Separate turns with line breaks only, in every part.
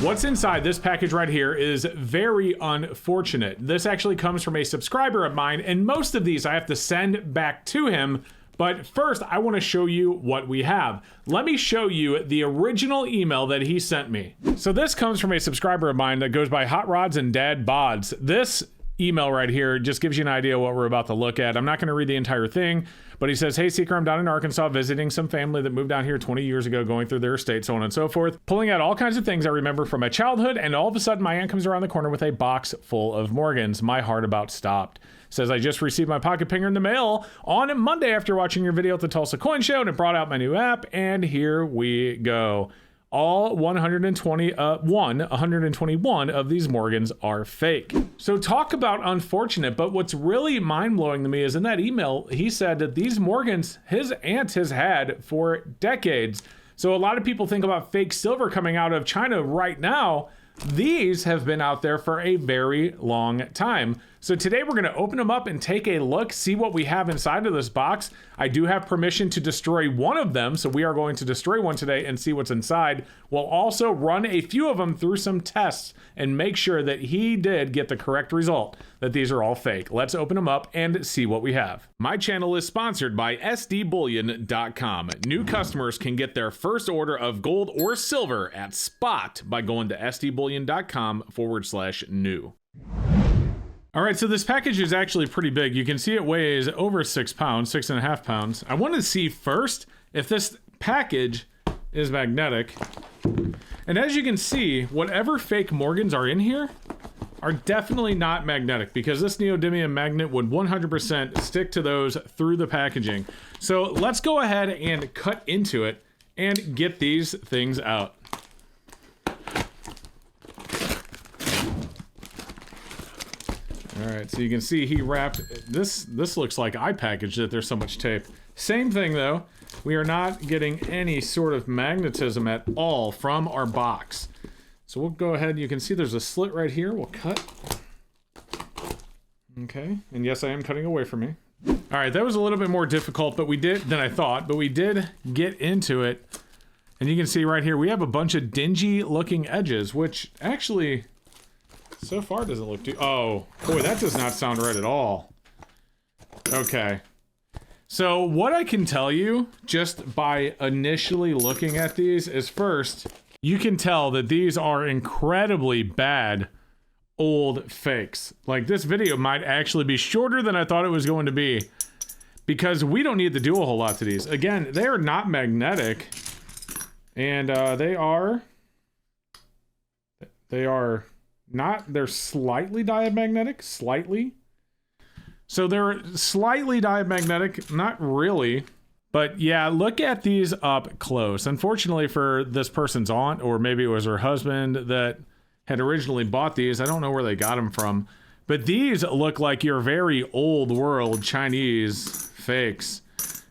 What's inside this package right here is very unfortunate. This actually comes from a subscriber of mine, and most of these I have to send back to him. But first, I want to show you what we have. Let me show you the original email that he sent me. So this comes from a subscriber of mine that goes by Hot Rods and Dad Bods. This email right here just gives you an idea of what we're about to look at. I'm not going to read the entire thing, but he says, "Hey Seeker, I'm down in Arkansas visiting some family that moved down here 20 years ago, going through their estate, so on and so forth, pulling out all kinds of things I remember from my childhood, and all of a sudden my aunt comes around the corner with a box full of Morgans. My heart about stopped. Says, I just received my pocket pinger in the mail on Monday after watching your video at the Tulsa Coin Show, and it brought out my new app, and here we go. All 121 of these Morgans are fake." So talk about unfortunate, but what's really mind-blowing to me is in that email, he said that these Morgans, his aunt has had for decades. So a lot of people think about fake silver coming out of China right now. These have been out there for a very long time. So today we're going to open them up and take a look, see what we have inside of this box. I do have permission to destroy one of them, so we are going to destroy one today and see what's inside. We'll also run a few of them through some tests and make sure that he did get the correct result, that these are all fake. Let's open them up and see what we have. My channel is sponsored by SDBullion.com. New customers can get their first order of gold or silver at spot by going to SDBullion.com/new. All right, so this package is actually pretty big. You can see it weighs over 6 pounds, 6.5 pounds. I want to see first if this package is magnetic. And as you can see, whatever fake Morgans are in here are definitely not magnetic, because this neodymium magnet would 100% stick to those through the packaging. So let's go ahead and cut into it and get these things out. All right, so you can see he wrapped this. This looks like I packaged it. There's so much tape. Same thing though. We are not getting any sort of magnetism at all from our box. So we'll go ahead. You can see there's a slit right here. We'll cut. Okay, and yes, I am cutting away from me. All right, that was a little bit more difficult, but we did than I thought. But we did get into it, and you can see right here we have a bunch of dingy-looking edges, which actually, so far doesn't look too... Oh, boy, that does not sound right at all. Okay. So what I can tell you just by initially looking at these is, first, you can tell that these are incredibly bad old fakes. Like, this video might actually be shorter than I thought it was going to be, because we don't need to do a whole lot to these. Again, they are not magnetic, and they are not, they're slightly diamagnetic, slightly. So they're slightly diamagnetic, not really. But yeah, look at these up close. Unfortunately for this person's aunt, or maybe it was her husband that had originally bought these, I don't know where they got them from, but these look like your very old world Chinese fakes.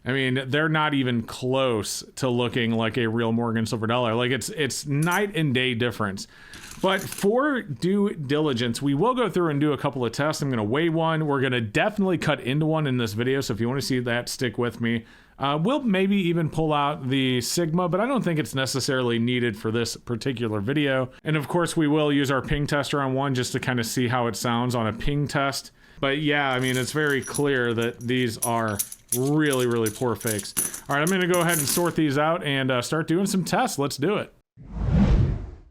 I mean, they're not even close to looking like a real Morgan silver dollar. Like, it's night and day difference. But for due diligence, we will go through and do a couple of tests. I'm going to weigh one. We're going to definitely cut into one in this video. So if you want to see that, stick with me. We'll maybe even pull out the Sigma, but I don't think it's necessarily needed for this particular video. And of course, we will use our ping tester on one just to kind of see how it sounds on a ping test. But yeah, I mean, it's very clear that these are really, really poor fakes. All right, I'm going to go ahead and sort these out and start doing some tests. Let's do it.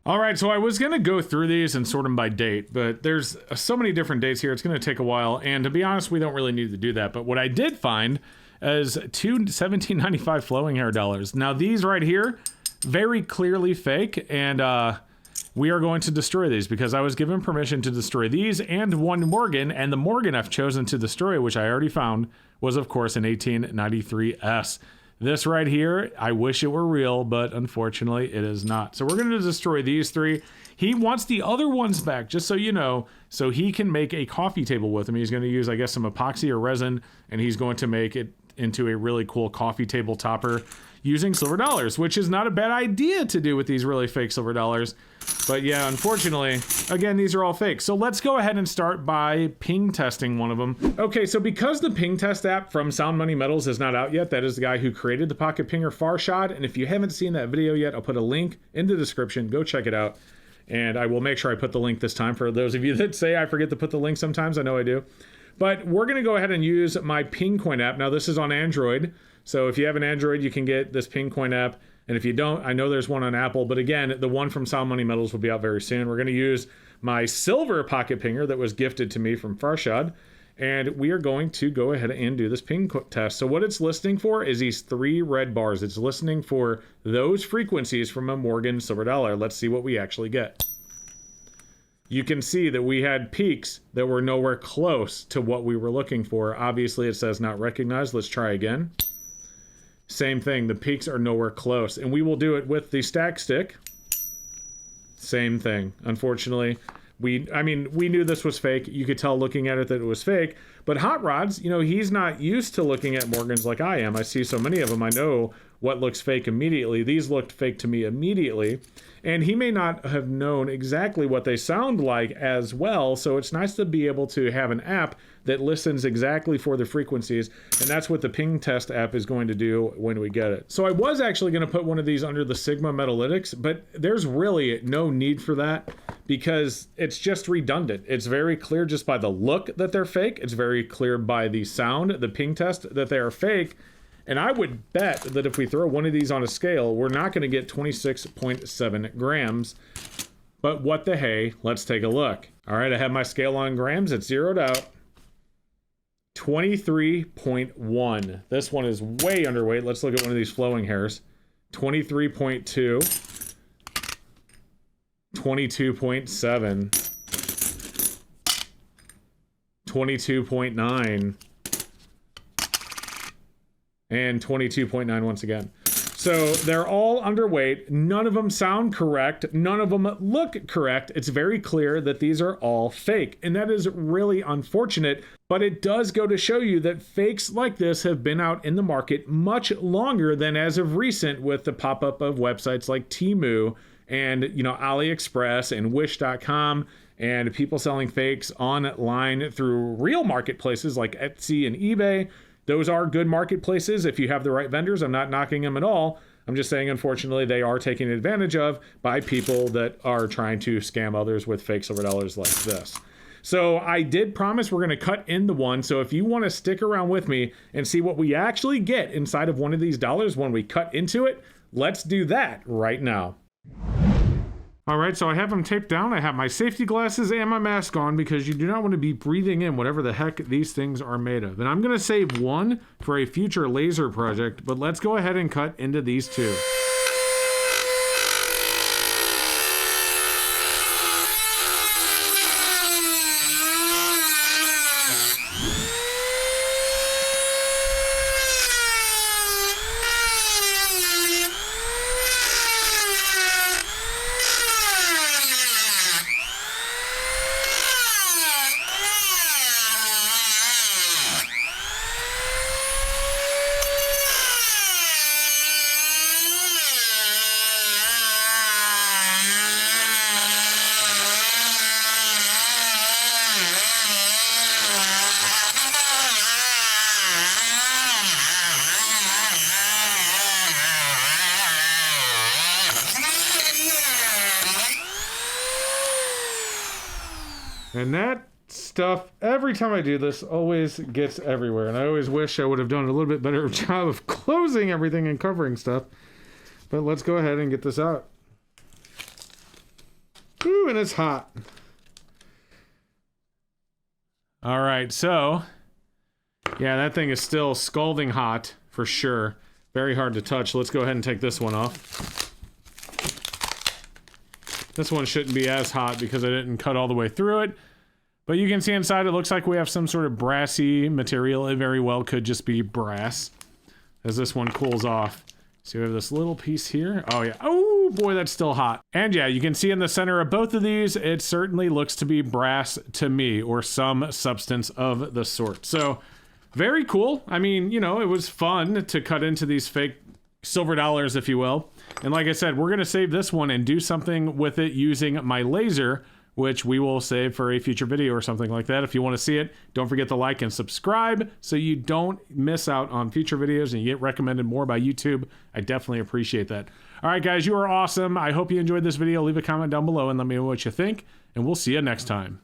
All right, so I was going to go through these and sort them by date, but there's so many different dates here. It's going to take a while. And to be honest, we don't really need to do that. But what I did find is two $17.95 flowing hair dollars. Now these right here, very clearly fake, and we are going to destroy these because I was given permission to destroy these and one Morgan, and the Morgan I've chosen to destroy, which I already found, was of course an 1893S. This right here, I wish it were real, but unfortunately it is not. So we're going to destroy these three. He wants the other ones back, just so you know, so he can make a coffee table with them. He's going to use, I guess, some epoxy or resin, and he's going to make it into a really cool coffee table topper using silver dollars, which is not a bad idea to do with these really fake silver dollars. But yeah, unfortunately, again, these are all fake. So let's go ahead and start by ping testing one of them. Okay, so because the ping test app from Sound Money Metals is not out yet, that is the guy who created the pocket pinger Farshad. And if you haven't seen that video yet, I'll put a link in the description. Go check it out. And I will make sure I put the link this time for those of you that say I forget to put the link sometimes. I know I do. But we're going to go ahead and use my Pingcoin app. Now, this is on Android. So if you have an Android, you can get this Pingcoin app. And if you don't, I know there's one on Apple. But again, the one from Sound Money Metals will be out very soon. We're going to use my silver pocket pinger that was gifted to me from Farshad. And we are going to go ahead and do this ping test. So what it's listening for is these 3 red bars. It's listening for those frequencies from a Morgan silver dollar. Let's see what we actually get. You can see that we had peaks that were nowhere close to what we were looking for. Obviously, it says not recognized. Let's try again. Same thing. The peaks are nowhere close. And we will do it with the stack stick. Same thing. Unfortunately, we knew this was fake. You could tell looking at it that it was fake. But Hot Rods, you know, he's not used to looking at Morgans like I am. I see so many of them. I know what looks fake immediately. These looked fake to me immediately. And he may not have known exactly what they sound like as well. So it's nice to be able to have an app that listens exactly for the frequencies. And that's what the ping test app is going to do when we get it. So I was actually going to put one of these under the Sigma Metalytics, but there's really no need for that because it's just redundant. It's very clear just by the look that they're fake. It's very clear by the sound, the ping test, that they are fake. And I would bet that if we throw one of these on a scale, we're not going to get 26.7 grams. But what the hey, let's take a look. All right, I have my scale on grams. It's zeroed out. 23.1. This one is way underweight. Let's look at one of these flowing hairs. 23.2. 22.7. 22.9. And 22.9 once again. So they're all underweight. None of them sound correct. None of them look correct. It's very clear that these are all fake. And that is really unfortunate. But it does go to show you that fakes like this have been out in the market much longer than as of recent with the pop-up of websites like Temu and, you know, AliExpress and Wish.com and people selling fakes online through real marketplaces like Etsy and eBay. Those are good marketplaces if you have the right vendors. I'm not knocking them at all. I'm just saying, unfortunately, they are taken advantage of by people that are trying to scam others with fake silver dollars like this. So I did promise we're going to cut into one. So if you want to stick around with me and see what we actually get inside of one of these dollars when we cut into it, let's do that right now. All right, so I have them taped down. I have my safety glasses and my mask on because you do not want to be breathing in whatever the heck these things are made of. And I'm going to save one for a future laser project, but let's go ahead and cut into these two. And that stuff, every time I do this, always gets everywhere. And I always wish I would have done a little bit better job of closing everything and covering stuff. But let's go ahead and get this out. Ooh, and it's hot. All right, so, yeah, that thing is still scalding hot, for sure. Very hard to touch. Let's go ahead and take this one off. This one shouldn't be as hot because I didn't cut all the way through it. But you can see inside, it looks like we have some sort of brassy material. It very well could just be brass as this one cools off. So we have this little piece here. Oh, yeah. Oh, boy, that's still hot. And yeah, you can see in the center of both of these, it certainly looks to be brass to me, or some substance of the sort. So very cool. I mean, you know, it was fun to cut into these fake silver dollars, if you will. And like I said, we're going to save this one and do something with it using my laser which we will save for a future video or something like that. If you want to see it, don't forget to like and subscribe so you don't miss out on future videos and you get recommended more by YouTube. I definitely appreciate that. All right, guys, you are awesome. I hope you enjoyed this video. Leave a comment down below and let me know what you think, and we'll see you next time.